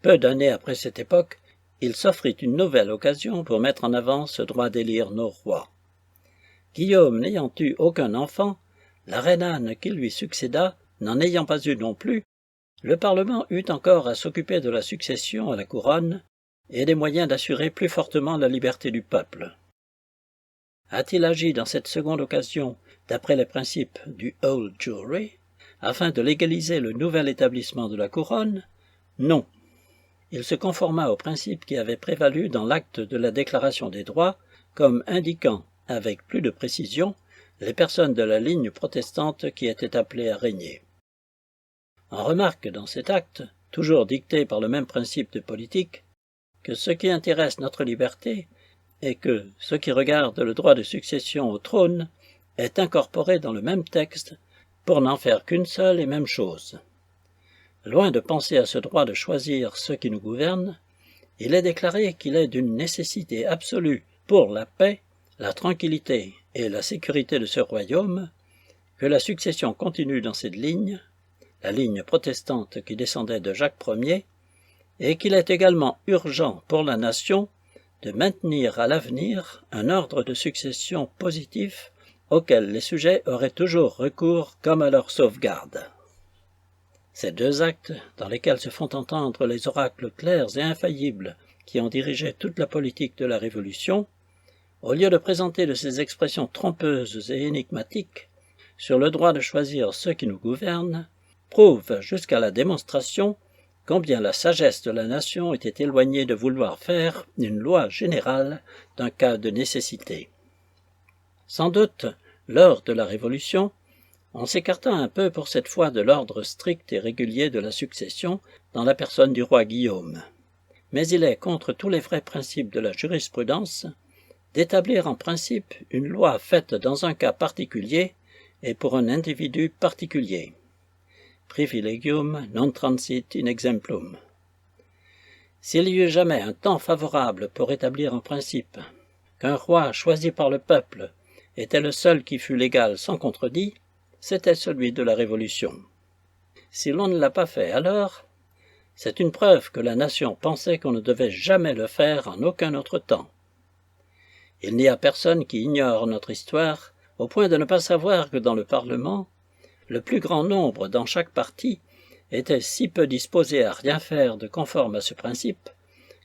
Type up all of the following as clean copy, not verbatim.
Peu d'années après cette époque, il s'offrit une nouvelle occasion pour mettre en avant ce droit d'élire nos rois. Guillaume n'ayant eu aucun enfant, la reine Anne qui lui succéda n'en ayant pas eu non plus, le Parlement eut encore à s'occuper de la succession à la couronne et des moyens d'assurer plus fortement la liberté du peuple. A-t-il agi dans cette seconde occasion d'après les principes du Old Jewry, afin de légaliser le nouvel établissement de la couronne? Non. Il se conforma aux principes qui avaient prévalu dans l'acte de la Déclaration des droits, comme indiquant, avec plus de précision, les personnes de la ligne protestante qui étaient appelées à régner. On remarque dans cet acte, toujours dicté par le même principe de politique, que ce qui intéresse notre liberté est que ce qui regarde le droit de succession au trône est incorporé dans le même texte pour n'en faire qu'une seule et même chose. Loin de penser à ce droit de choisir ceux qui nous gouvernent, il est déclaré qu'il est d'une nécessité absolue pour la paix, la tranquillité et la sécurité de ce royaume que la succession continue dans cette ligne, la ligne protestante qui descendait de Jacques Ier, et qu'il est également urgent pour la nation de maintenir à l'avenir un ordre de succession positif auquel les sujets auraient toujours recours comme à leur sauvegarde. Ces deux actes, dans lesquels se font entendre les oracles clairs et infaillibles qui ont dirigé toute la politique de la Révolution, au lieu de présenter de ces expressions trompeuses et énigmatiques sur le droit de choisir ceux qui nous gouvernent, prouvent jusqu'à la démonstration combien la sagesse de la nation était éloignée de vouloir faire une loi générale d'un cas de nécessité. Sans doute, lors de la Révolution, on s'écarta un peu pour cette fois de l'ordre strict et régulier de la succession dans la personne du roi Guillaume. Mais il est contre tous les vrais principes de la jurisprudence d'établir en principe une loi faite dans un cas particulier et pour un individu particulier. Privilegium non transit in exemplum. S'il y eut jamais un temps favorable pour établir un principe, qu'un roi choisi par le peuple était le seul qui fût légal sans contredit, c'était celui de la Révolution. Si l'on ne l'a pas fait alors, c'est une preuve que la nation pensait qu'on ne devait jamais le faire en aucun autre temps. Il n'y a personne qui ignore notre histoire au point de ne pas savoir que dans le Parlement, le plus grand nombre dans chaque parti était si peu disposés à rien faire de conforme à ce principe,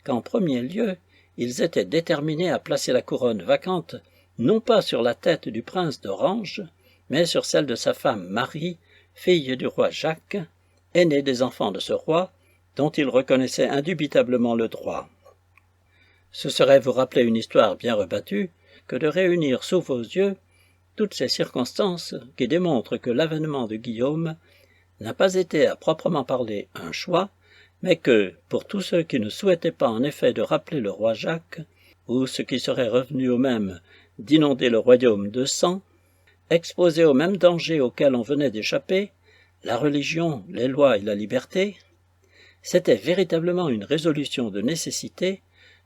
qu'en premier lieu, ils étaient déterminés à placer la couronne vacante non pas sur la tête du prince d'Orange, mais sur celle de sa femme Marie, fille du roi Jacques, aîné des enfants de ce roi, dont il reconnaissait indubitablement le droit. Ce serait vous rappeler une histoire bien rebattue que de réunir sous vos yeux toutes ces circonstances qui démontrent que l'avènement de Guillaume n'a pas été à proprement parler un choix, mais que, pour tous ceux qui ne souhaitaient pas en effet de rappeler le roi Jacques, ou ce qui serait revenu au même d'inonder le royaume de sang, exposés au même danger auquel on venait d'échapper, la religion, les lois et la liberté, c'était véritablement une résolution de nécessité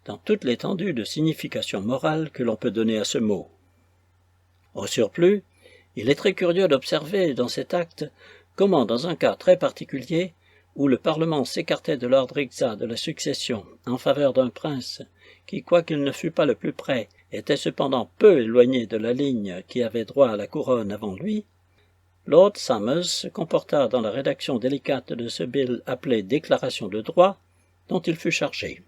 dans toute l'étendue de signification morale que l'on peut donner à ce mot. Au surplus, il est très curieux d'observer dans cet acte comment, dans un cas très particulier, où le Parlement s'écartait de l'ordre exact de la succession en faveur d'un prince qui, quoiqu'il ne fût pas le plus près, était cependant peu éloigné de la ligne qui avait droit à la couronne avant lui, Lord Somers se comporta dans la rédaction délicate de ce bill appelé Déclaration de droit, dont il fut chargé.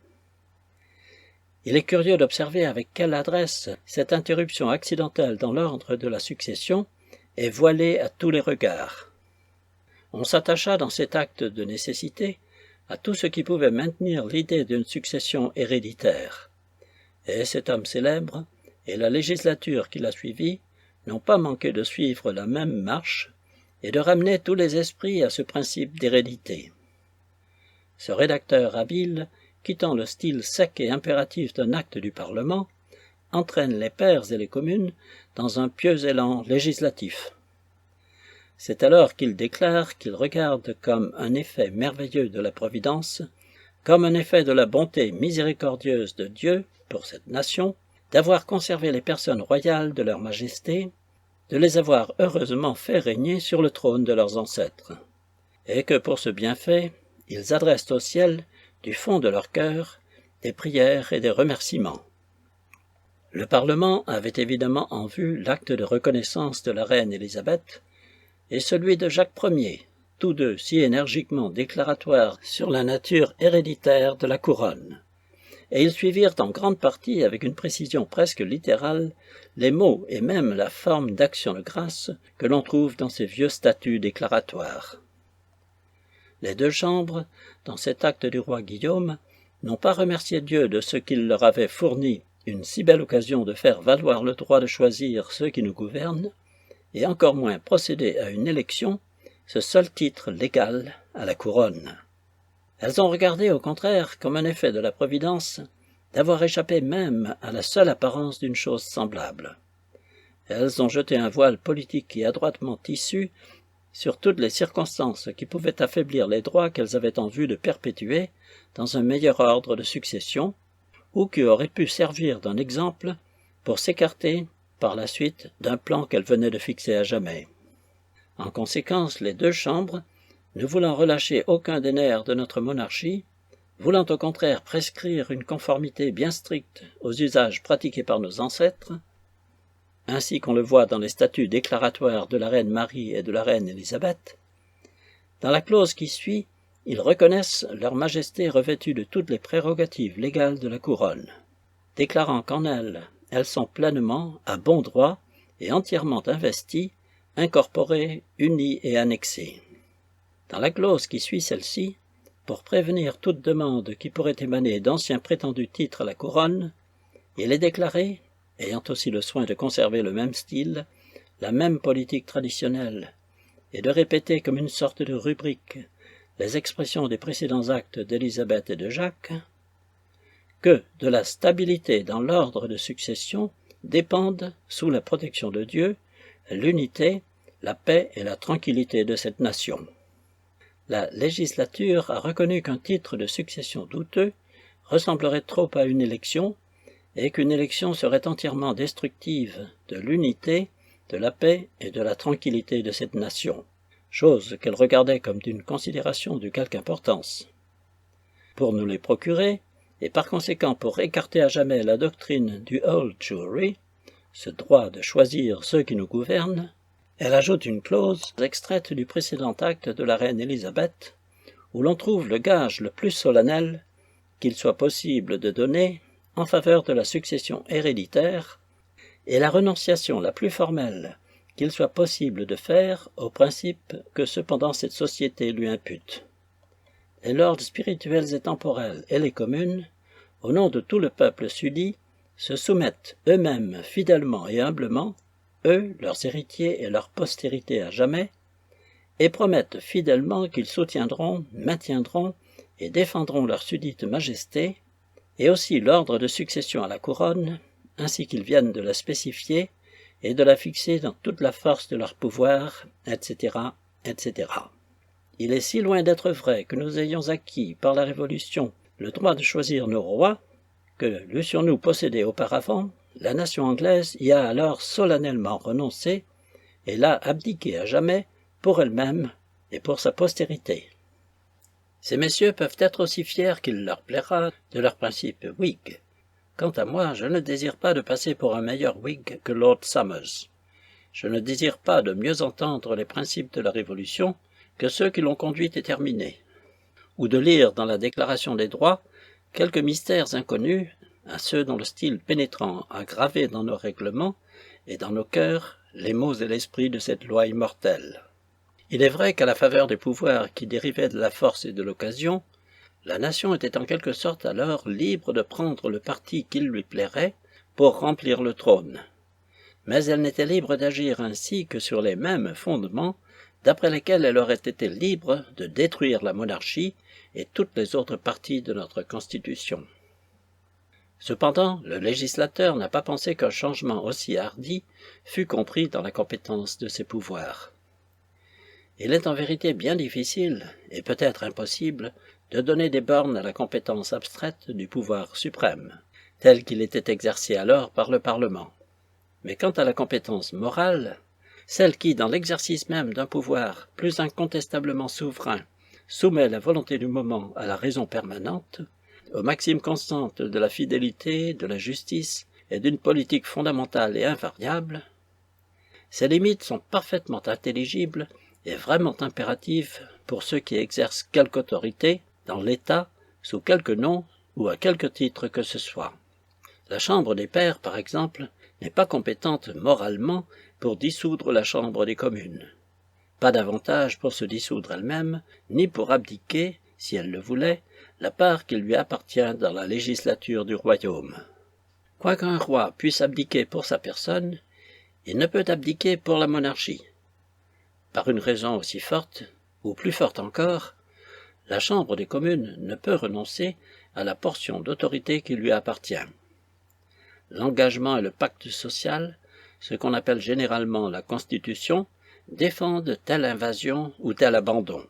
Il est curieux d'observer avec quelle adresse cette interruption accidentelle dans l'ordre de la succession est voilée à tous les regards. On s'attacha dans cet acte de nécessité à tout ce qui pouvait maintenir l'idée d'une succession héréditaire. Et cet homme célèbre, et la législature qui l'a suivi, n'ont pas manqué de suivre la même marche et de ramener tous les esprits à ce principe d'hérédité. Ce rédacteur habile, quittant le style sec et impératif d'un acte du Parlement, entraîne les pairs et les communes dans un pieux élan législatif. C'est alors qu'il déclare qu'il regarde comme un effet merveilleux de la Providence, comme un effet de la bonté miséricordieuse de Dieu pour cette nation, d'avoir conservé les personnes royales de leur majesté, de les avoir heureusement fait régner sur le trône de leurs ancêtres, et que pour ce bienfait, ils adressent au ciel du fond de leur cœur, des prières et des remerciements. Le Parlement avait évidemment en vue l'acte de reconnaissance de la reine Élisabeth et celui de Jacques Ier, tous deux si énergiquement déclaratoires sur la nature héréditaire de la couronne. Et ils suivirent en grande partie, avec une précision presque littérale, les mots et même la forme d'action de grâce que l'on trouve dans ces vieux statuts déclaratoires. Les deux chambres, dans cet acte du roi Guillaume, n'ont pas remercié Dieu de ce qu'il leur avait fourni une si belle occasion de faire valoir le droit de choisir ceux qui nous gouvernent, et encore moins procéder à une élection, ce seul titre légal à la couronne. Elles ont regardé au contraire comme un effet de la Providence d'avoir échappé même à la seule apparence d'une chose semblable. Elles ont jeté un voile politique et adroitement tissu sur toutes les circonstances qui pouvaient affaiblir les droits qu'elles avaient en vue de perpétuer dans un meilleur ordre de succession, ou qui auraient pu servir d'un exemple pour s'écarter par la suite d'un plan qu'elles venaient de fixer à jamais. En conséquence, les deux chambres, ne voulant relâcher aucun des nerfs de notre monarchie, voulant au contraire prescrire une conformité bien stricte aux usages pratiqués par nos ancêtres, ainsi qu'on le voit dans les statuts déclaratoires de la reine Marie et de la reine Élisabeth, dans la clause qui suit, ils reconnaissent leur majesté revêtue de toutes les prérogatives légales de la couronne, déclarant qu'en elles sont pleinement, à bon droit et entièrement investies, incorporées, unies et annexées. Dans la clause qui suit celle-ci, pour prévenir toute demande qui pourrait émaner d'anciens prétendus titres à la couronne, il est déclaré, ayant aussi le soin de conserver le même style, la même politique traditionnelle, et de répéter comme une sorte de rubrique les expressions des précédents actes d'Élisabeth et de Jacques, que de la stabilité dans l'ordre de succession dépendent, sous la protection de Dieu, l'unité, la paix et la tranquillité de cette nation. La législature a reconnu qu'un titre de succession douteux ressemblerait trop à une élection et qu'une élection serait entièrement destructive de l'unité, de la paix et de la tranquillité de cette nation, chose qu'elle regardait comme d'une considération de quelque importance. Pour nous les procurer, et par conséquent pour écarter à jamais la doctrine du Old Jewry, ce droit de choisir ceux qui nous gouvernent, elle ajoute une clause extraite du précédent acte de la reine Élisabeth, où l'on trouve le gage le plus solennel qu'il soit possible de donner en faveur de la succession héréditaire et la renonciation la plus formelle qu'il soit possible de faire aux principes que cependant cette société lui impute. Les lords spirituels et temporels et les communes, au nom de tout le peuple suddi, se soumettent eux-mêmes fidèlement et humblement, eux, leurs héritiers et leur postérité à jamais, et promettent fidèlement qu'ils soutiendront, maintiendront et défendront leur suddite majesté, et aussi l'ordre de succession à la couronne, ainsi qu'ils viennent de la spécifier et de la fixer dans toute la force de leur pouvoir, etc., etc. Il est si loin d'être vrai que nous ayons acquis par la Révolution le droit de choisir nos rois, que l'eussions-nous possédé auparavant, la nation anglaise y a alors solennellement renoncé et l'a abdiqué à jamais pour elle-même et pour sa postérité. Ces messieurs peuvent être aussi fiers qu'il leur plaira de leurs principes Whig. Quant à moi, je ne désire pas de passer pour un meilleur Whig que Lord Somers. Je ne désire pas de mieux entendre les principes de la Révolution que ceux qui l'ont conduite et terminée, ou de lire dans la Déclaration des droits quelques mystères inconnus à ceux dont le style pénétrant a gravé dans nos règlements et dans nos cœurs les mots et l'esprit de cette loi immortelle. Il est vrai qu'à la faveur des pouvoirs qui dérivaient de la force et de l'occasion, la nation était en quelque sorte alors libre de prendre le parti qu'il lui plairait pour remplir le trône. Mais elle n'était libre d'agir ainsi que sur les mêmes fondements d'après lesquels elle aurait été libre de détruire la monarchie et toutes les autres parties de notre Constitution. Cependant, le législateur n'a pas pensé qu'un changement aussi hardi fût compris dans la compétence de ses pouvoirs. Il est en vérité bien difficile, et peut-être impossible, de donner des bornes à la compétence abstraite du pouvoir suprême, tel qu'il était exercé alors par le Parlement. Mais quant à la compétence morale, celle qui, dans l'exercice même d'un pouvoir plus incontestablement souverain, soumet la volonté du moment à la raison permanente, aux maximes constantes de la fidélité, de la justice et d'une politique fondamentale et invariable, ces limites sont parfaitement intelligibles et vraiment impératives pour ceux qui exercent quelque autorité dans l'État, sous quelque nom ou à quelque titre que ce soit. La Chambre des pairs, par exemple, n'est pas compétente moralement pour dissoudre la Chambre des communes. Pas davantage pour se dissoudre elle-même, ni pour abdiquer, si elle le voulait, la part qui lui appartient dans la législature du royaume. Quoiqu'un roi puisse abdiquer pour sa personne, il ne peut abdiquer pour la monarchie. Par une raison aussi forte, ou plus forte encore, la Chambre des communes ne peut renoncer à la portion d'autorité qui lui appartient. L'engagement et le pacte social, ce qu'on appelle généralement la Constitution, défendent telle invasion ou tel abandon.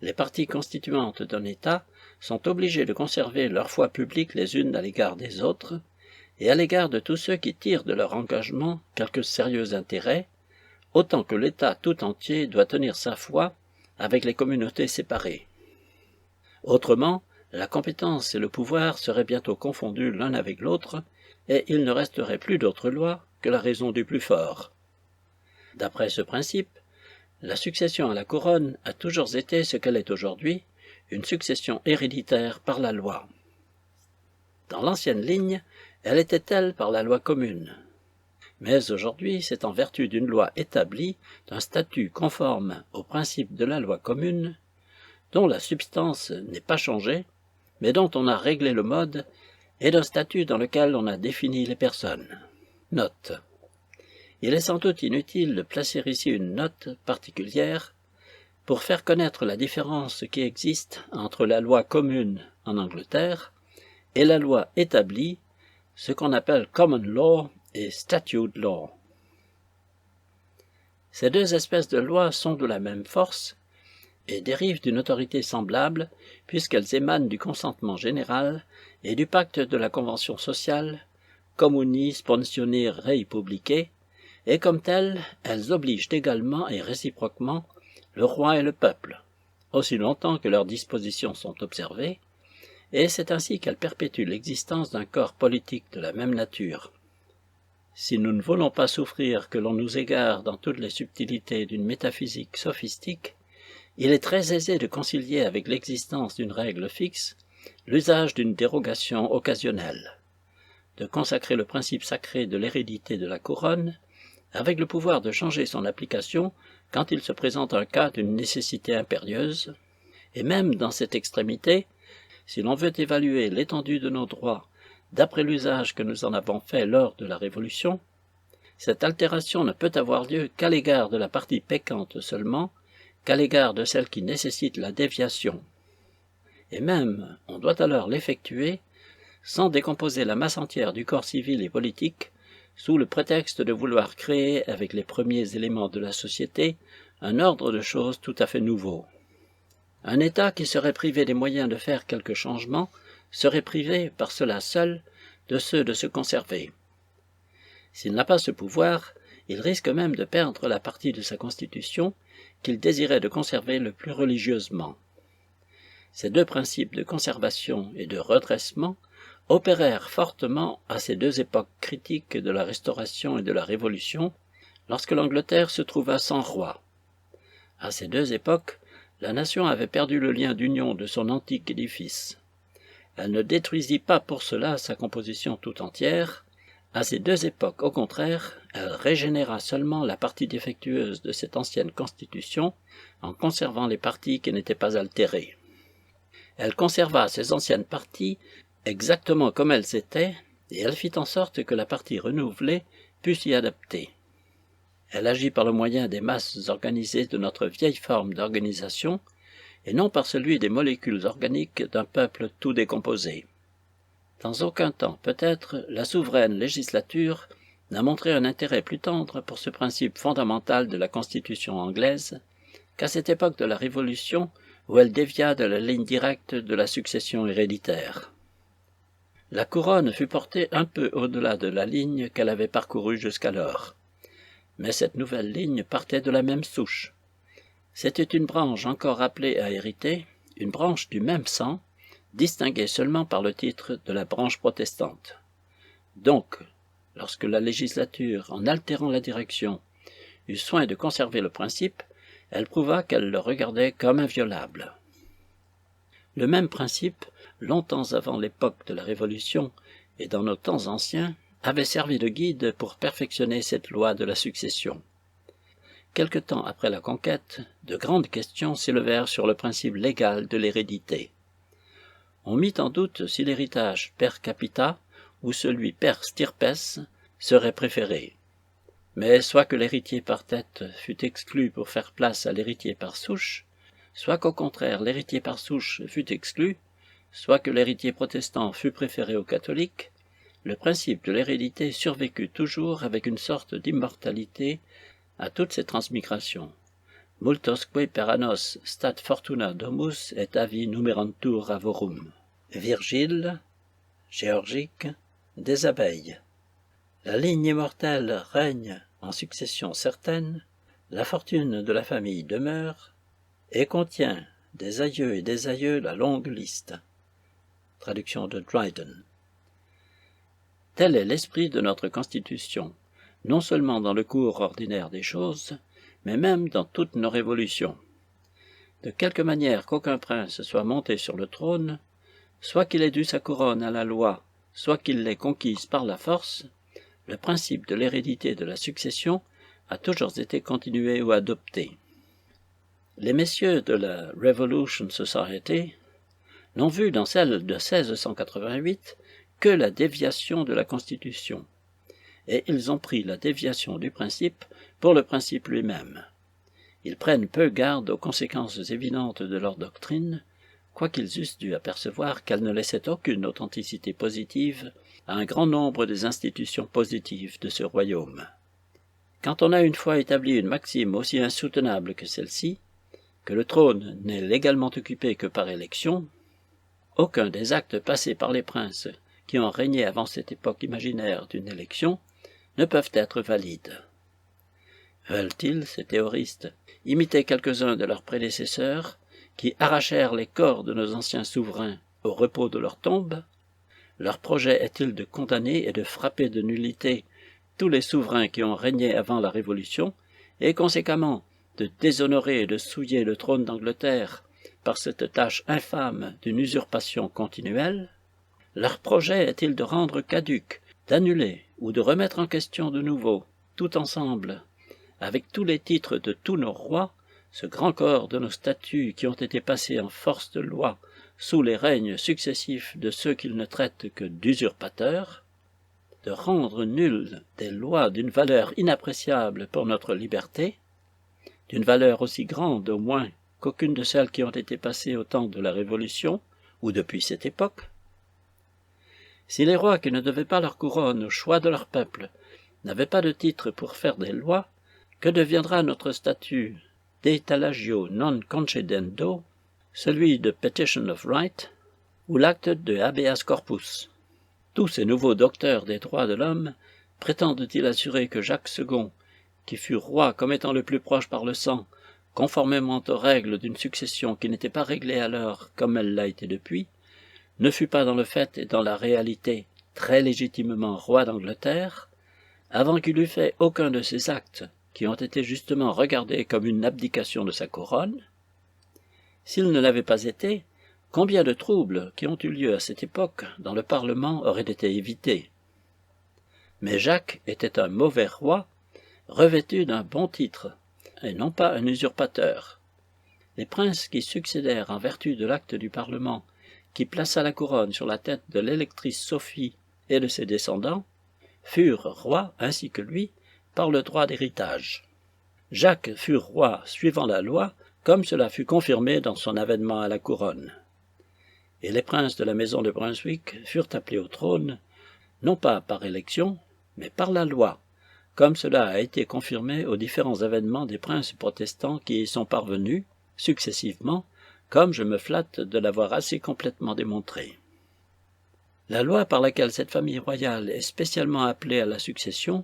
Les parties constituantes d'un État sont obligées de conserver leur foi publique les unes à l'égard des autres, et à l'égard de tous ceux qui tirent de leur engagement quelque sérieux intérêt, autant que l'État tout entier doit tenir sa foi avec les communautés séparées. Autrement, la compétence et le pouvoir seraient bientôt confondus l'un avec l'autre, et il ne resterait plus d'autre loi que la raison du plus fort. D'après ce principe, la succession à la couronne a toujours été ce qu'elle est aujourd'hui, une succession héréditaire par la loi. Dans l'ancienne ligne, elle était telle par la loi commune. Mais aujourd'hui, c'est en vertu d'une loi établie, d'un statut conforme aux principes de la loi commune, dont la substance n'est pas changée, mais dont on a réglé le mode, et d'un statut dans lequel on a défini les personnes. Note. Il est sans doute inutile de placer ici une note particulière pour faire connaître la différence qui existe entre la loi commune en Angleterre et la loi établie, ce qu'on appelle common law et statute law. Ces deux espèces de lois sont de la même force et dérivent d'une autorité semblable puisqu'elles émanent du consentement général et du pacte de la Convention sociale, Communi Sponsione Rei Publicae, et comme telles, elles obligent également et réciproquement le roi et le peuple, aussi longtemps que leurs dispositions sont observées, et c'est ainsi qu'elles perpétuent l'existence d'un corps politique de la même nature. Si nous ne voulons pas souffrir que l'on nous égare dans toutes les subtilités d'une métaphysique sophistique, il est très aisé de concilier avec l'existence d'une règle fixe l'usage d'une dérogation occasionnelle, de consacrer le principe sacré de l'hérédité de la couronne, avec le pouvoir de changer son application quand il se présente un cas d'une nécessité impérieuse, et même dans cette extrémité, si l'on veut évaluer l'étendue de nos droits d'après l'usage que nous en avons fait lors de la Révolution, cette altération ne peut avoir lieu qu'à l'égard de la partie peccante seulement, qu'à l'égard de celle qui nécessite la déviation. Et même, on doit alors l'effectuer sans décomposer la masse entière du corps civil et politique, sous le prétexte de vouloir créer, avec les premiers éléments de la société, un ordre de choses tout à fait nouveau. Un État qui serait privé des moyens de faire quelque changement serait privé, par cela seul, de ceux de se conserver. S'il n'a pas ce pouvoir, il risque même de perdre la partie de sa constitution qu'il désirait de conserver le plus religieusement. Ces deux principes de conservation et de redressement opérèrent fortement à ces deux époques critiques de la Restauration et de la Révolution, lorsque l'Angleterre se trouva sans roi. À ces deux époques, la nation avait perdu le lien d'union de son antique édifice. Elle ne détruisit pas pour cela sa composition tout entière. À ces deux époques, au contraire, elle régénéra seulement la partie défectueuse de cette ancienne constitution en conservant les parties qui n'étaient pas altérées. Elle conserva ces anciennes parties exactement comme elles étaient, et elle fit en sorte que la partie renouvelée pût s'y adapter. Elle agit par le moyen des masses organisées de notre vieille forme d'organisation, et non par celui des molécules organiques d'un peuple tout décomposé. Dans aucun temps, peut-être, la souveraine législature n'a montré un intérêt plus tendre pour ce principe fondamental de la Constitution anglaise qu'à cette époque de la Révolution où elle dévia de la ligne directe de la succession héréditaire. La couronne fut portée un peu au-delà de la ligne qu'elle avait parcourue jusqu'alors. Mais cette nouvelle ligne partait de la même souche. C'était une branche encore appelée à hériter, une branche du même sang, distinguée seulement par le titre de la branche protestante. Donc, lorsque la législature, en altérant la direction, eut soin de conserver le principe, elle prouva qu'elle le regardait comme inviolable. Le même principe, longtemps avant l'époque de la Révolution et dans nos temps anciens, avait servi de guide pour perfectionner cette loi de la succession. Quelque temps après la conquête, de grandes questions s'élevèrent sur le principe légal de l'hérédité. On mit en doute si l'héritage per capita ou celui per stirpes serait préféré. Mais soit que l'héritier par tête fût exclu pour faire place à l'héritier par souche, soit qu'au contraire l'héritier par souche fût exclu, soit que l'héritier protestant fût préféré aux catholiques, le principe de l'hérédité survécut toujours avec une sorte d'immortalité à toutes ces transmigrations. Multosque per annos stat fortuna domus et avi numerantur avorum. Virgile, Géorgique, des abeilles. La ligne immortelle règne en succession certaine, la fortune de la famille demeure, et contient des aïeux et des aïeux la longue liste. Traduction de Dryden. Tel est l'esprit de notre Constitution, non seulement dans le cours ordinaire des choses, mais même dans toutes nos révolutions. De quelque manière qu'aucun prince soit monté sur le trône, soit qu'il ait dû sa couronne à la loi, soit qu'il l'ait conquise par la force, le principe de l'hérédité de la succession a toujours été continué ou adopté. Les messieurs de la Revolution Society n'ont vu dans celle de 1688 que la déviation de la Constitution, et ils ont pris la déviation du principe pour le principe lui-même. Ils prennent peu garde aux conséquences évidentes de leur doctrine, quoiqu'ils eussent dû apercevoir qu'elle ne laissait aucune authenticité positive à un grand nombre des institutions positives de ce royaume. Quand on a une fois établi une maxime aussi insoutenable que celle-ci, que le trône n'est légalement occupé que par élection, aucun des actes passés par les princes qui ont régné avant cette époque imaginaire d'une élection ne peuvent être valides. Veulent-ils, ces théoristes, imiter quelques-uns de leurs prédécesseurs qui arrachèrent les corps de nos anciens souverains au repos de leur tombe? Leur projet est-il de condamner et de frapper de nullité tous les souverains qui ont régné avant la Révolution, et conséquemment de déshonorer et de souiller le trône d'Angleterre par cette tâche infâme d'une usurpation continuelle? Leur projet est-il de rendre caduc, d'annuler ou de remettre en question de nouveau, tout ensemble, avec tous les titres de tous nos rois, ce grand corps de nos statuts qui ont été passés en force de loi sous les règnes successifs de ceux qu'ils ne traitent que d'usurpateurs, de rendre nulles des lois d'une valeur inappréciable pour notre liberté, d'une valeur aussi grande au moins qu'aucune de celles qui ont été passées au temps de la Révolution ou depuis cette époque? Si les rois qui ne devaient pas leur couronne au choix de leur peuple n'avaient pas de titre pour faire des lois, que deviendra notre statut d'etalagio non concedendo, celui de Petition of Right, ou l'acte de habeas corpus? Tous ces nouveaux docteurs des droits de l'homme prétendent-ils assurer que Jacques II, qui fut roi comme étant le plus proche par le sang, conformément aux règles d'une succession qui n'était pas réglée alors comme elle l'a été depuis, ne fut pas dans le fait et dans la réalité très légitimement roi d'Angleterre, avant qu'il eût fait aucun de ces actes qui ont été justement regardés comme une abdication de sa couronne? S'il ne l'avait pas été, combien de troubles qui ont eu lieu à cette époque dans le Parlement auraient été évités? Mais Jacques était un mauvais roi, revêtu d'un bon titre, et non pas un usurpateur. Les princes qui succédèrent en vertu de l'acte du Parlement, qui plaça la couronne sur la tête de l'électrice Sophie et de ses descendants, furent rois, ainsi que lui, par le droit d'héritage. Jacques fut roi suivant la loi, comme cela fut confirmé dans son avènement à la couronne. Et les princes de la maison de Brunswick furent appelés au trône, non pas par élection, mais par la loi, comme cela a été confirmé aux différents avènements des princes protestants qui y sont parvenus, successivement, comme je me flatte de l'avoir assez complètement démontré. La loi par laquelle cette famille royale est spécialement appelée à la succession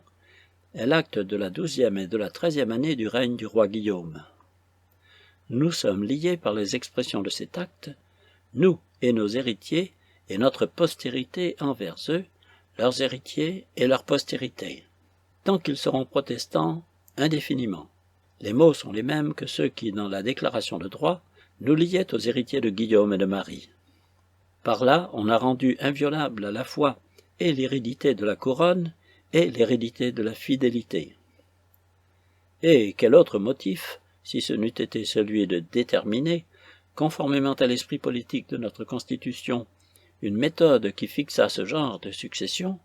est l'acte de la 12e et de la 13e année du règne du roi Guillaume. Nous sommes liés par les expressions de cet acte, nous et nos héritiers, et notre postérité envers eux, leurs héritiers et leur postérité, tant qu'ils seront protestants indéfiniment. Les mots sont les mêmes que ceux qui, dans la déclaration de droit, nous liaient aux héritiers de Guillaume et de Marie. Par là, on a rendu inviolable à la fois et l'hérédité de la couronne et l'hérédité de la fidélité. Et quel autre motif, si ce n'eût été celui de déterminer, conformément à l'esprit politique de notre Constitution, une méthode qui fixa ce genre de succession,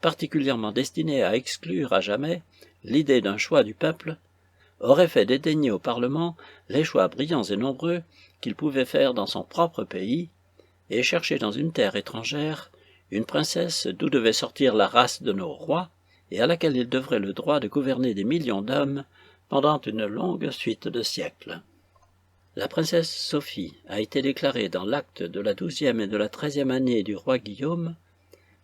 particulièrement destinée à exclure à jamais l'idée d'un choix du peuple, aurait fait dédaigner au Parlement les choix brillants et nombreux qu'il pouvait faire dans son propre pays, et chercher dans une terre étrangère une princesse d'où devait sortir la race de nos rois, et à laquelle il devrait le droit de gouverner des millions d'hommes pendant une longue suite de siècles. La princesse Sophie a été déclarée dans l'acte de la 12e et de la 13e année du roi Guillaume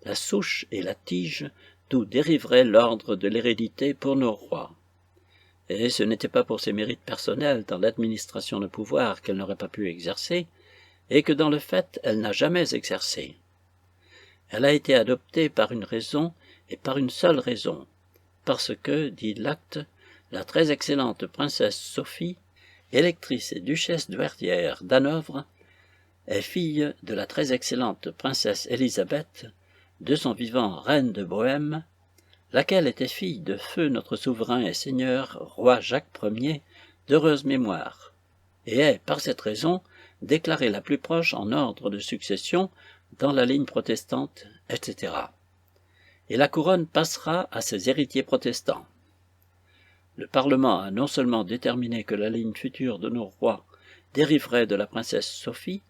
la souche et la tige d'où dériverait l'ordre de l'hérédité pour nos rois. Et ce n'était pas pour ses mérites personnels dans l'administration de pouvoir qu'elle n'aurait pas pu exercer, et que dans le fait elle n'a jamais exercé. Elle a été adoptée par une raison et par une seule raison, parce que, dit l'acte, la très excellente princesse Sophie, électrice et duchesse douairière d'Hanovre, est fille de la très excellente princesse Élisabeth, de son vivant reine de Bohême, laquelle était fille de feu notre souverain et seigneur, roi Jacques Ier, d'heureuse mémoire, et est, par cette raison, déclarée la plus proche en ordre de succession dans la ligne protestante, etc. Et la couronne passera à ses héritiers protestants. Le Parlement a non seulement déterminé que la ligne future de nos rois dériverait de la princesse Sophie,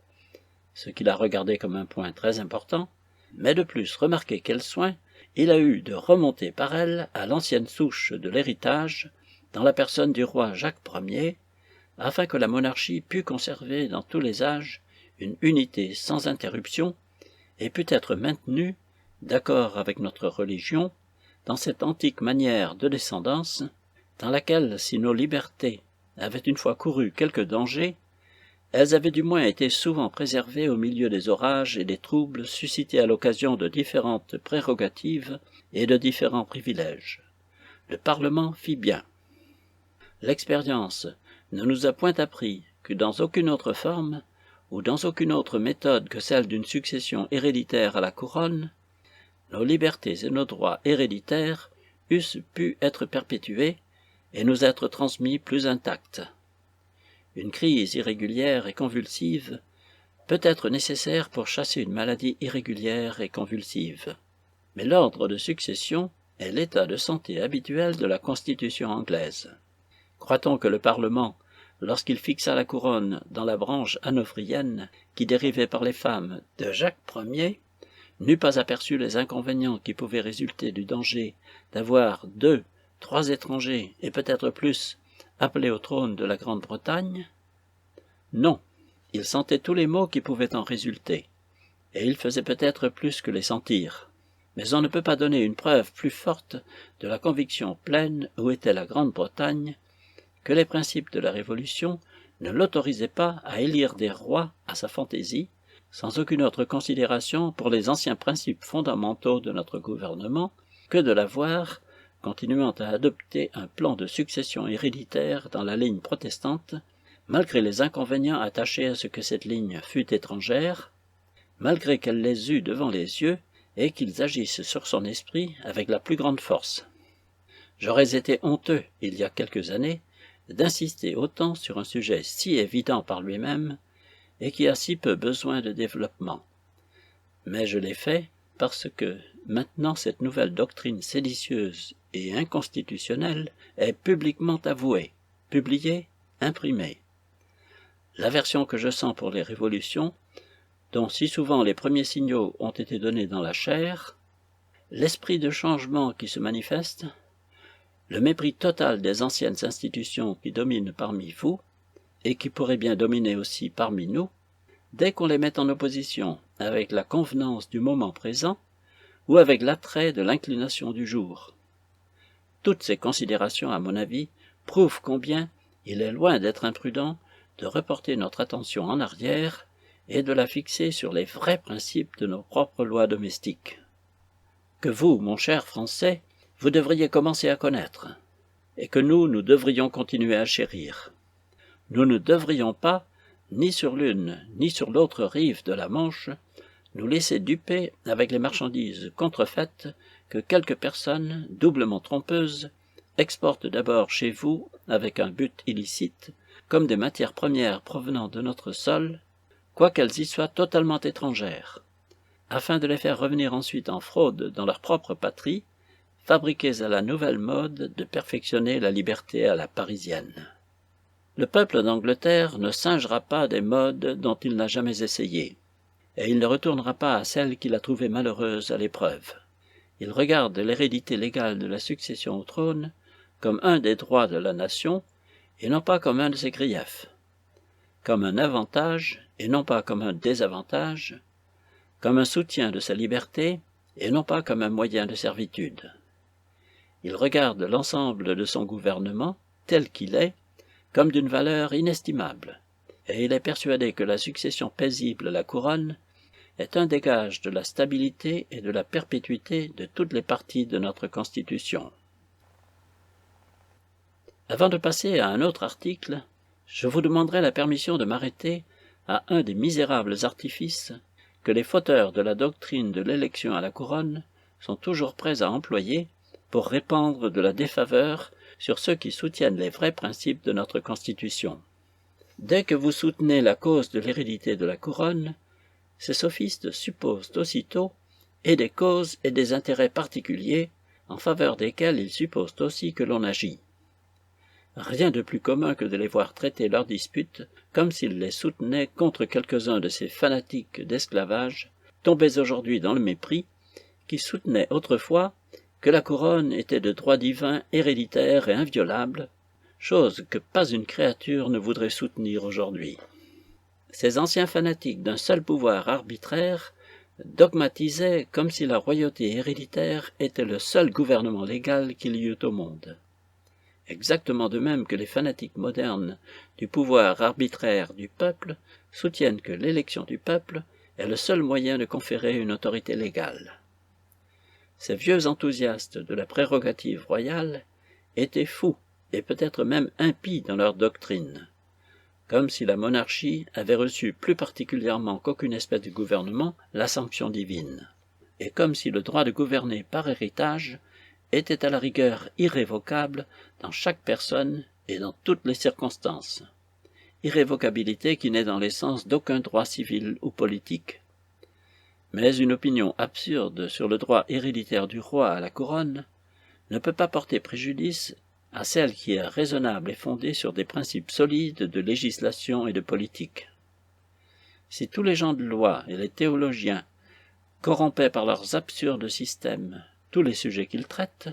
ce qu'il a regardé comme un point très important, mais de plus remarqué quel soin il a eu de remonter par elle à l'ancienne souche de l'héritage, dans la personne du roi Jacques Ier, afin que la monarchie pût conserver dans tous les âges une unité sans interruption et pût être maintenue, d'accord avec notre religion, dans cette antique manière de descendance, dans laquelle, si nos libertés avaient une fois couru quelque danger, elles avaient du moins été souvent préservées au milieu des orages et des troubles suscités à l'occasion de différentes prérogatives et de différents privilèges. Le Parlement fit bien. L'expérience ne nous a point appris que dans aucune autre forme, ou dans aucune autre méthode que celle d'une succession héréditaire à la couronne, nos libertés et nos droits héréditaires eussent pu être perpétués et nous être transmis plus intacts. Une crise irrégulière et convulsive peut être nécessaire pour chasser une maladie irrégulière et convulsive. Mais l'ordre de succession est l'état de santé habituel de la Constitution anglaise. Croit-on que le Parlement, lorsqu'il fixa la couronne dans la branche hanovrienne qui dérivait par les femmes de Jacques Ier, n'eût pas aperçu les inconvénients qui pouvaient résulter du danger d'avoir 2, 3 étrangers et peut-être plus appelés au trône de la Grande-Bretagne? Non, il sentait tous les maux qui pouvaient en résulter, et il faisait peut-être plus que les sentir. Mais on ne peut pas donner une preuve plus forte de la conviction pleine où était la Grande-Bretagne que les principes de la Révolution ne l'autorisaient pas à élire des rois à sa fantaisie, sans aucune autre considération pour les anciens principes fondamentaux de notre gouvernement que de l'avoir, continuant à adopter un plan de succession héréditaire dans la ligne protestante, malgré les inconvénients attachés à ce que cette ligne fût étrangère, malgré qu'elle les eût devant les yeux et qu'ils agissent sur son esprit avec la plus grande force. J'aurais été honteux, il y a quelques années, d'insister autant sur un sujet si évident par lui-même et qui a si peu besoin de développement. Mais je l'ai fait parce que maintenant cette nouvelle doctrine séditieuse et inconstitutionnelle est publiquement avouée, publiée, imprimée. L'aversion que je sens pour les révolutions, dont si souvent les premiers signaux ont été donnés dans la chair, l'esprit de changement qui se manifeste, le mépris total des anciennes institutions qui dominent parmi vous, et qui pourraient bien dominer aussi parmi nous, dès qu'on les met en opposition avec la convenance du moment présent, ou avec l'attrait de l'inclination du jour. Toutes ces considérations, à mon avis, prouvent combien il est loin d'être imprudent de reporter notre attention en arrière et de la fixer sur les vrais principes de nos propres lois domestiques, que vous, mon cher Français, vous devriez commencer à connaître, et que nous devrions continuer à chérir. Nous ne devrions pas, ni sur l'une ni sur l'autre rive de la Manche, nous laisser duper avec les marchandises contrefaites que quelques personnes, doublement trompeuses, exportent d'abord chez vous avec un but illicite, comme des matières premières provenant de notre sol, quoiqu'elles y soient totalement étrangères, afin de les faire revenir ensuite en fraude dans leur propre patrie, fabriquées à la nouvelle mode de perfectionner la liberté à la parisienne. Le peuple d'Angleterre ne singera pas des modes dont il n'a jamais essayé, et il ne retournera pas à celles qu'il a trouvées malheureuses à l'épreuve. Il regarde l'hérédité légale de la succession au trône comme un des droits de la nation, et non pas comme un de ses griefs, comme un avantage, et non pas comme un désavantage, comme un soutien de sa liberté, et non pas comme un moyen de servitude. Il regarde l'ensemble de son gouvernement, tel qu'il est, comme d'une valeur inestimable, et il est persuadé que la succession paisible à la couronne est un des gages de la stabilité et de la perpétuité de toutes les parties de notre Constitution. Avant de passer à un autre article, je vous demanderai la permission de m'arrêter à un des misérables artifices que les fauteurs de la doctrine de l'élection à la couronne sont toujours prêts à employer pour répandre de la défaveur sur ceux qui soutiennent les vrais principes de notre Constitution. Dès que vous soutenez la cause de l'hérédité de la couronne, ces sophistes supposent aussitôt et des causes et des intérêts particuliers en faveur desquels ils supposent aussi que l'on agit. Rien de plus commun que de les voir traiter leurs disputes comme s'ils les soutenaient contre quelques-uns de ces fanatiques d'esclavage, tombés aujourd'hui dans le mépris, qui soutenaient autrefois que la couronne était de droit divin héréditaire et inviolable, chose que pas une créature ne voudrait soutenir aujourd'hui. Ces anciens fanatiques d'un seul pouvoir arbitraire dogmatisaient comme si la royauté héréditaire était le seul gouvernement légal qu'il y eût au monde. Exactement de même que les fanatiques modernes du pouvoir arbitraire du peuple soutiennent que l'élection du peuple est le seul moyen de conférer une autorité légale. Ces vieux enthousiastes de la prérogative royale étaient fous et peut-être même impies dans leur doctrine, comme si la monarchie avait reçu plus particulièrement qu'aucune espèce de gouvernement la sanction divine, et comme si le droit de gouverner par héritage était à la rigueur irrévocable dans chaque personne et dans toutes les circonstances, irrévocabilité qui n'est dans l'essence d'aucun droit civil ou politique. Mais une opinion absurde sur le droit héréditaire du roi à la couronne ne peut pas porter préjudice à celle qui est raisonnable et fondée sur des principes solides de législation et de politique. Si tous les gens de loi et les théologiens corrompaient par leurs absurdes systèmes tous les sujets qu'ils traitent,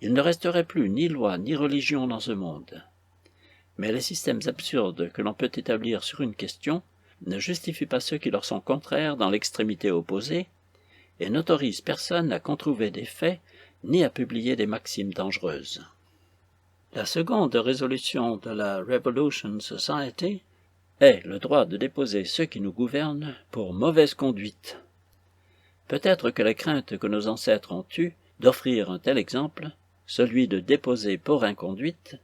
il ne resterait plus ni loi ni religion dans ce monde. Mais les systèmes absurdes que l'on peut établir sur une question ne justifient pas ceux qui leur sont contraires dans l'extrémité opposée, et n'autorisent personne à controuver des faits ni à publier des maximes dangereuses. La seconde résolution de la Revolution Society est le droit de déposer ceux qui nous gouvernent pour mauvaise conduite. Peut-être que la crainte que nos ancêtres ont eue d'offrir un tel exemple, celui de déposer pour inconduite,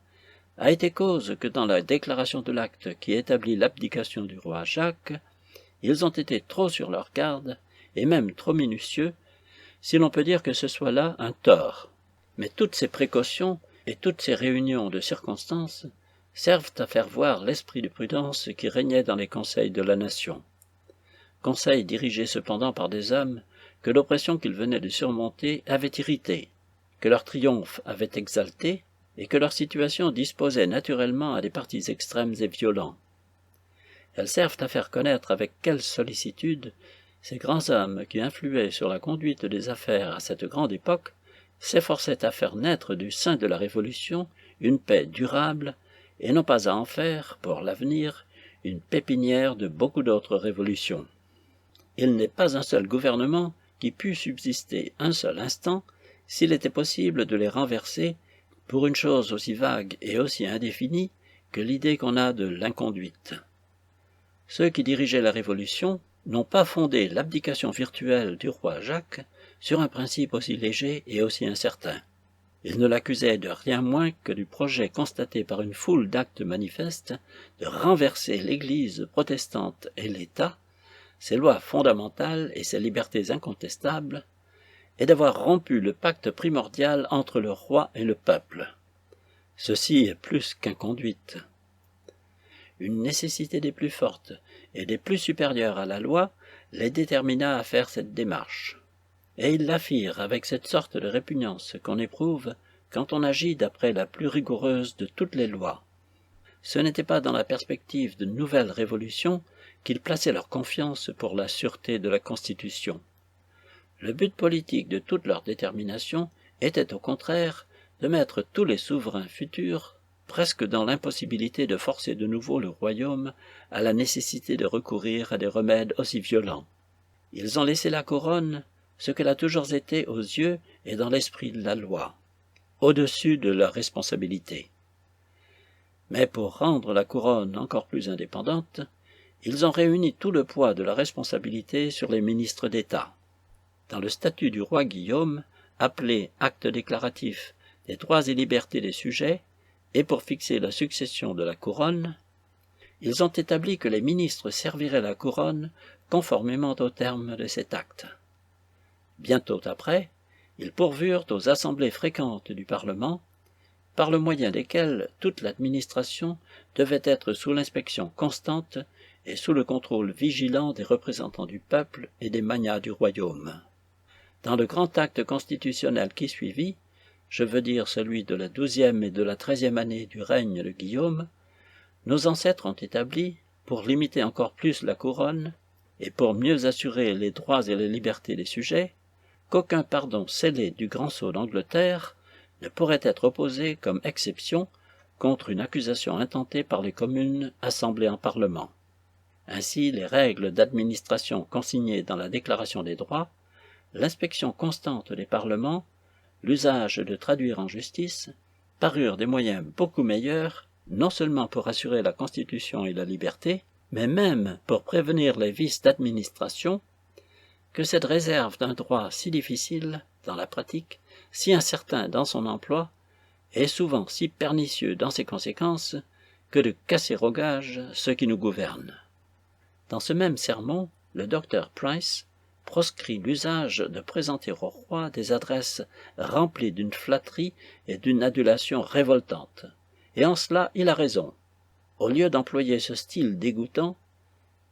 a été cause que dans la déclaration de l'acte qui établit l'abdication du roi Jacques, ils ont été trop sur leur garde, et même trop minutieux, si l'on peut dire que ce soit là un tort. Mais toutes ces précautions et toutes ces réunions de circonstances servent à faire voir l'esprit de prudence qui régnait dans les conseils de la nation. Conseils dirigés cependant par des hommes que l'oppression qu'ils venaient de surmonter avait irrités, que leur triomphe avait exalté, et que leur situation disposait naturellement à des partis extrêmes et violents. Elles servent à faire connaître avec quelle sollicitude ces grands hommes qui influaient sur la conduite des affaires à cette grande époque s'efforçaient à faire naître du sein de la Révolution une paix durable, et non pas à en faire, pour l'avenir, une pépinière de beaucoup d'autres révolutions. Il n'est pas un seul gouvernement qui pût subsister un seul instant s'il était possible de les renverser pour une chose aussi vague et aussi indéfinie que l'idée qu'on a de l'inconduite. Ceux qui dirigeaient la Révolution n'ont pas fondé l'abdication virtuelle du roi Jacques sur un principe aussi léger et aussi incertain. Ils ne l'accusaient de rien moins que du projet constaté par une foule d'actes manifestes de renverser l'Église protestante et l'État, ses lois fondamentales et ses libertés incontestables, et d'avoir rompu le pacte primordial entre le roi et le peuple. Ceci est plus qu'inconduite. Une nécessité des plus fortes et des plus supérieures à la loi les détermina à faire cette démarche. Et ils la firent avec cette sorte de répugnance qu'on éprouve quand on agit d'après la plus rigoureuse de toutes les lois. Ce n'était pas dans la perspective de nouvelles révolutions qu'ils plaçaient leur confiance pour la sûreté de la Constitution. Le but politique de toute leur détermination était au contraire de mettre tous les souverains futurs presque dans l'impossibilité de forcer de nouveau le royaume à la nécessité de recourir à des remèdes aussi violents. Ils ont laissé la couronne ce qu'elle a toujours été aux yeux et dans l'esprit de la loi, au-dessus de leur responsabilité. Mais pour rendre la couronne encore plus indépendante, ils ont réuni tout le poids de la responsabilité sur les ministres d'État. Dans le statut du roi Guillaume, appelé acte déclaratif des droits et libertés des sujets, et pour fixer la succession de la couronne, ils ont établi que les ministres serviraient la couronne conformément aux termes de cet acte. Bientôt après, ils pourvurent aux assemblées fréquentes du Parlement, par le moyen desquelles toute l'administration devait être sous l'inspection constante et sous le contrôle vigilant des représentants du peuple et des magnats du royaume. Dans le grand acte constitutionnel qui suivit, je veux dire celui de la 12e et de la 13e année du règne de Guillaume, nos ancêtres ont établi, pour limiter encore plus la couronne, et pour mieux assurer les droits et les libertés des sujets, qu'aucun pardon scellé du grand sceau d'Angleterre ne pourrait être opposé comme exception contre une accusation intentée par les communes assemblées en Parlement. Ainsi, les règles d'administration consignées dans la Déclaration des droits, l'inspection constante des parlements, l'usage de traduire en justice, parurent des moyens beaucoup meilleurs, non seulement pour assurer la Constitution et la liberté, mais même pour prévenir les vices d'administration, que cette réserve d'un droit si difficile dans la pratique, si incertain dans son emploi, est souvent si pernicieux dans ses conséquences, que de casser au gage ceux qui nous gouvernent. Dans ce même sermon, le docteur Price proscrit l'usage de présenter au roi des adresses remplies d'une flatterie et d'une adulation révoltantes. Et en cela, il a raison. Au lieu d'employer ce style dégoûtant,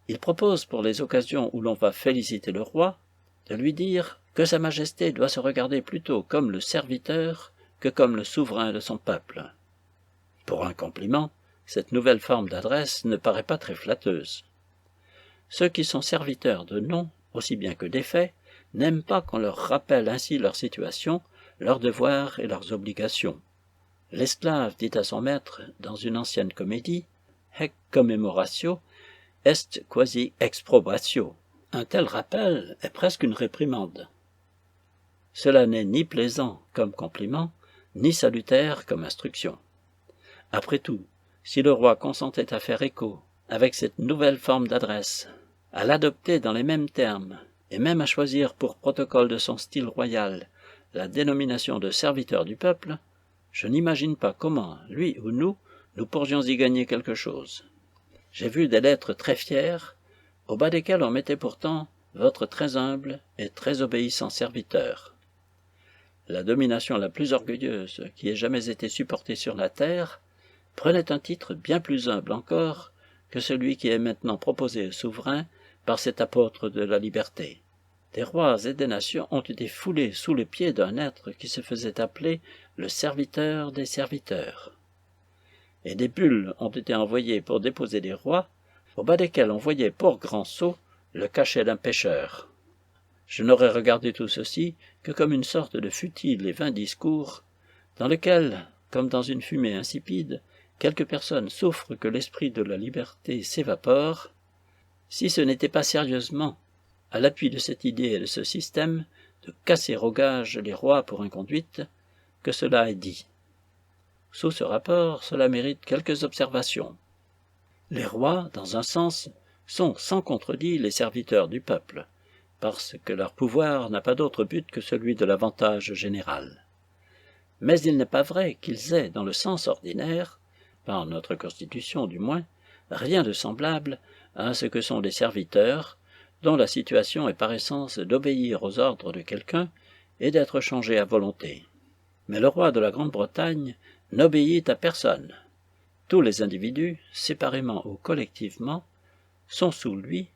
il propose pour les occasions où l'on va féliciter le roi, de lui dire que Sa Majesté doit se regarder plutôt comme le serviteur que comme le souverain de son peuple. Pour un compliment, cette nouvelle forme d'adresse ne paraît pas très flatteuse. Ceux qui sont serviteurs de nom, aussi bien que des faits, n'aiment pas qu'on leur rappelle ainsi leur situation, leurs devoirs et leurs obligations. L'esclave dit à son maître dans une ancienne comédie « Haec commemoratio est quasi exprobratio ». Un tel rappel est presque une réprimande. Cela n'est ni plaisant comme compliment, ni salutaire comme instruction. Après tout, si le roi consentait à faire écho avec cette nouvelle forme d'adresse, à l'adopter dans les mêmes termes, et même à choisir pour protocole de son style royal la dénomination de serviteur du peuple, je n'imagine pas comment, lui ou nous pourrions y gagner quelque chose. J'ai vu des lettres très fières, au bas desquelles on mettait pourtant « votre très humble et très obéissant serviteur ». La domination la plus orgueilleuse qui ait jamais été supportée sur la terre prenait un titre bien plus humble encore que celui qui est maintenant proposé au souverain par cet apôtre de la liberté. Des rois et des nations ont été foulés sous les pieds d'un être qui se faisait appeler le serviteur des serviteurs. Et des bulles ont été envoyées pour déposer des rois, au bas desquels on voyait pour grand sceau le cachet d'un pêcheur. Je n'aurais regardé tout ceci que comme une sorte de futile et vain discours, dans lequel, comme dans une fumée insipide, quelques personnes souffrent que l'esprit de la liberté s'évapore, si ce n'était pas sérieusement, à l'appui de cette idée et de ce système, de casser au gage les rois pour inconduite, que cela est dit. Sous ce rapport, cela mérite quelques observations. Les rois, dans un sens, sont sans contredit les serviteurs du peuple, parce que leur pouvoir n'a pas d'autre but que celui de l'avantage général. Mais il n'est pas vrai qu'ils aient, dans le sens ordinaire, par notre Constitution du moins, rien de semblable à ce que sont les serviteurs, dont la situation est par essence d'obéir aux ordres de quelqu'un et d'être changé à volonté. Mais le roi de la Grande-Bretagne n'obéit à personne. Tous les individus, séparément ou collectivement, sont sous lui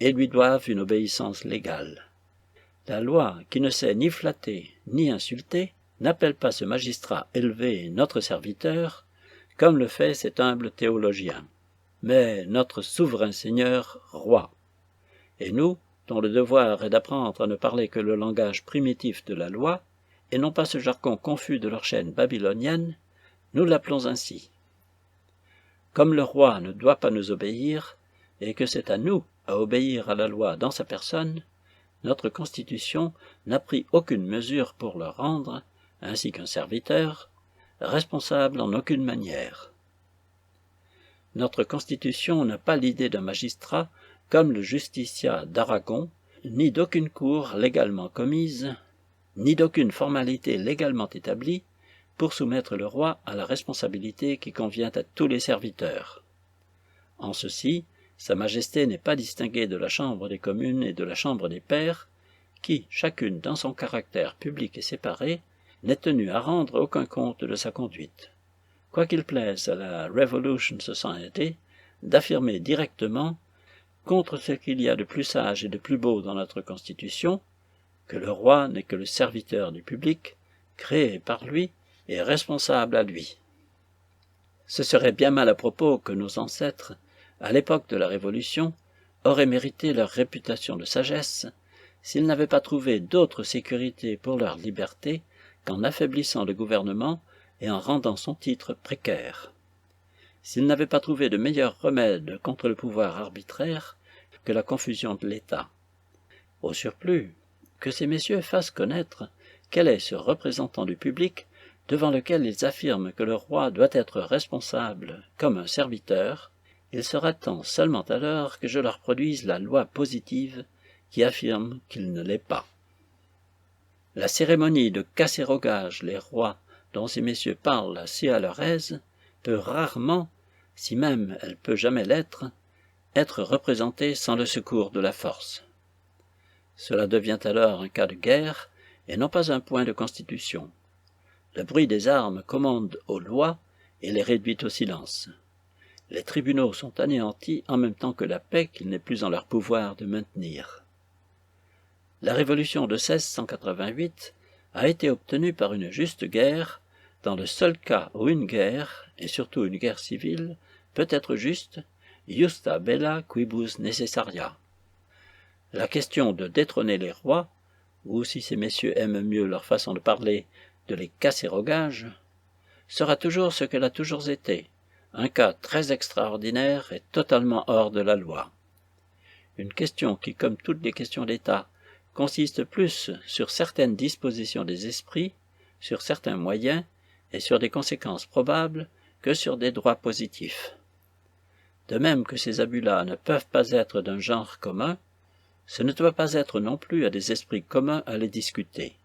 et lui doivent une obéissance légale. La loi, qui ne sait ni flatter ni insulter, n'appelle pas ce magistrat élevé notre serviteur, comme le fait cet humble théologien, mais notre souverain Seigneur roi. Et nous, dont le devoir est d'apprendre à ne parler que le langage primitif de la loi, et non pas ce jargon confus de leur chaîne babylonienne, nous l'appelons ainsi. Comme le roi ne doit pas nous obéir, et que c'est à nous à obéir à la loi dans sa personne, notre Constitution n'a pris aucune mesure pour le rendre, ainsi qu'un serviteur, responsable en aucune manière. Notre Constitution n'a pas l'idée d'un magistrat comme le justiciat d'Aragon, ni d'aucune cour légalement commise, ni d'aucune formalité légalement établie pour soumettre le roi à la responsabilité qui convient à tous les serviteurs. En ceci, Sa Majesté n'est pas distinguée de la Chambre des communes et de la Chambre des pairs, qui, chacune dans son caractère public et séparé, n'est tenue à rendre aucun compte de sa conduite. Quoiqu'il plaise à la Revolution Society d'affirmer directement, contre ce qu'il y a de plus sage et de plus beau dans notre Constitution, que le roi n'est que le serviteur du public, créé par lui et responsable à lui. Ce serait bien mal à propos que nos ancêtres, à l'époque de la Révolution, auraient mérité leur réputation de sagesse s'ils n'avaient pas trouvé d'autre sécurité pour leur liberté qu'en affaiblissant le gouvernement et en rendant son titre précaire. S'ils n'avaient pas trouvé de meilleur remède contre le pouvoir arbitraire que la confusion de l'État. Au surplus, que ces messieurs fassent connaître quel est ce représentant du public devant lequel ils affirment que le roi doit être responsable comme un serviteur, il sera temps seulement alors que je leur produise la loi positive qui affirme qu'il ne l'est pas. La cérémonie de casserogage les rois dont ces messieurs parlent si à leur aise peut rarement, si même elle peut jamais l'être, être représentée sans le secours de la force. Cela devient alors un cas de guerre et non pas un point de constitution. Le bruit des armes commande aux lois et les réduit au silence. Les tribunaux sont anéantis en même temps que la paix qu'il n'est plus en leur pouvoir de maintenir. La Révolution de 1688 a été obtenue par une juste guerre, dans le seul cas où une guerre, et surtout une guerre civile, peut être juste, justa bella quibus necessaria. La question de détrôner les rois, ou si ces messieurs aiment mieux leur façon de parler, de les casserogage, sera toujours ce qu'elle a toujours été, un cas très extraordinaire et totalement hors de la loi. Une question qui, comme toutes les questions d'État, consiste plus sur certaines dispositions des esprits, sur certains moyens et sur des conséquences probables que sur des droits positifs. De même que ces abus-là ne peuvent pas être d'un genre commun, ce ne doit pas être non plus à des esprits communs à les discuter.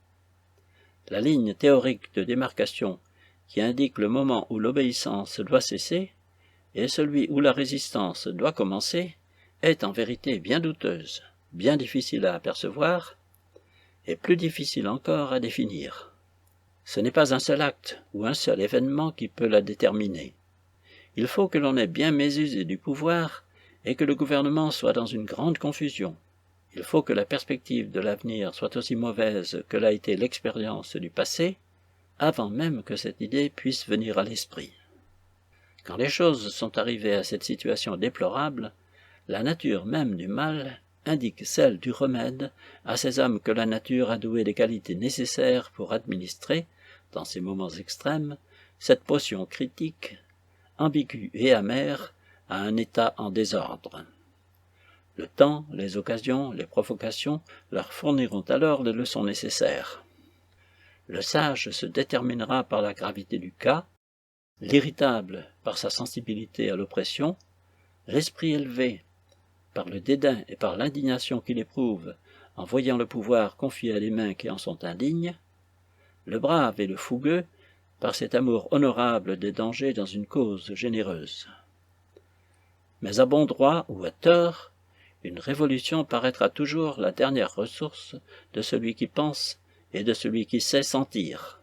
La ligne théorique de démarcation qui indique le moment où l'obéissance doit cesser et celui où la résistance doit commencer est en vérité bien douteuse, bien difficile à apercevoir et plus difficile encore à définir. Ce n'est pas un seul acte ou un seul événement qui peut la déterminer. Il faut que l'on ait bien mésusé du pouvoir et que le gouvernement soit dans une grande confusion. Il faut que la perspective de l'avenir soit aussi mauvaise que l'a été l'expérience du passé, avant même que cette idée puisse venir à l'esprit. Quand les choses sont arrivées à cette situation déplorable, la nature même du mal indique celle du remède à ces hommes que la nature a doués des qualités nécessaires pour administrer, dans ces moments extrêmes, cette potion critique, ambiguë et amère, à un état en désordre. Le temps, les occasions, les provocations leur fourniront alors les leçons nécessaires. Le sage se déterminera par la gravité du cas, l'irritable par sa sensibilité à l'oppression, l'esprit élevé par le dédain et par l'indignation qu'il éprouve en voyant le pouvoir confié à des mains qui en sont indignes, le brave et le fougueux par cet amour honorable des dangers dans une cause généreuse. Mais à bon droit ou à tort, une révolution paraîtra toujours la dernière ressource de celui qui pense et de celui qui sait sentir.